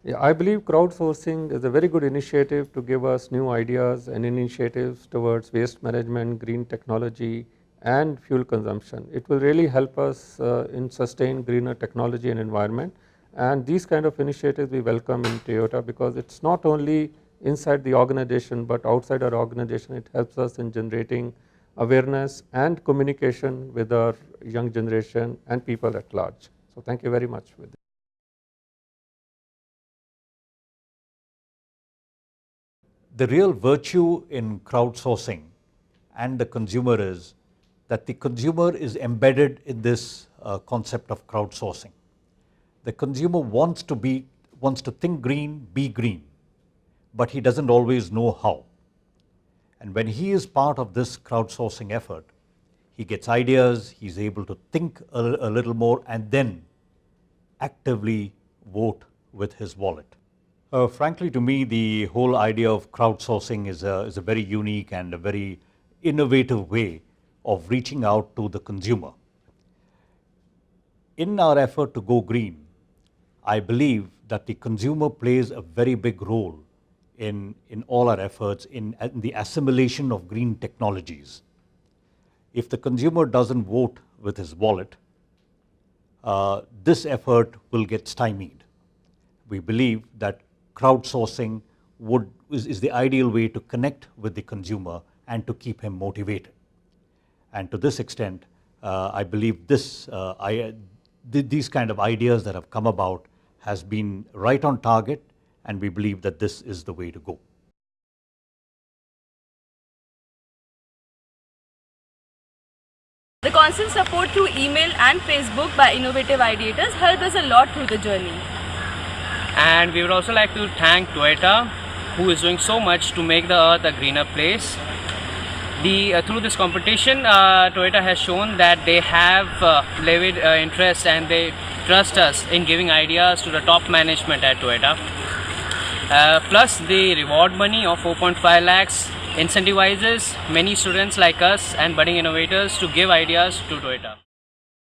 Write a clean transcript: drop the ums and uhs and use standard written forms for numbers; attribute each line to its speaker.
Speaker 1: Yeah, I believe crowdsourcing is a very good initiative to give us new ideas and initiatives towards waste management, green technology, and fuel consumption. It will really help us in sustain greener technology and environment. And these kind of initiatives we welcome in Toyota because it's not only inside the organization but outside our organization. It helps us in generating awareness and communication with our young generation and people at large. So thank you very much.
Speaker 2: The real virtue in crowdsourcing and the consumer is that the consumer is embedded in this concept of crowdsourcing. The consumer wants to think green, be green, but he doesn't always know how. And when he is part of this crowdsourcing effort, he gets ideas, he's able to think a little more and then actively vote with his wallet. Frankly, to me, the whole idea of crowdsourcing is a very unique and a very innovative way of reaching out to the consumer. In our effort to go green, I believe that the consumer plays a very big role in all our efforts in the assimilation of green technologies. If the consumer doesn't vote with his wallet, this effort will get stymied. We believe that crowdsourcing is the ideal way to connect with the consumer and to keep him motivated. And to this extent, I believe these kind of ideas that have come about has been right on target, and we believe that this is the way to go.
Speaker 3: The constant support through email and Facebook by innovative ideators helped us a lot through the journey.
Speaker 4: And we would also like to thank Toyota, who is doing so much to make the earth a greener place. Through this competition, Toyota has shown that they have levied interest and they trust us in giving ideas to the top management at Toyota. Plus, the reward money of 4.5 lakhs incentivizes many students like us and budding innovators to give ideas to Toyota.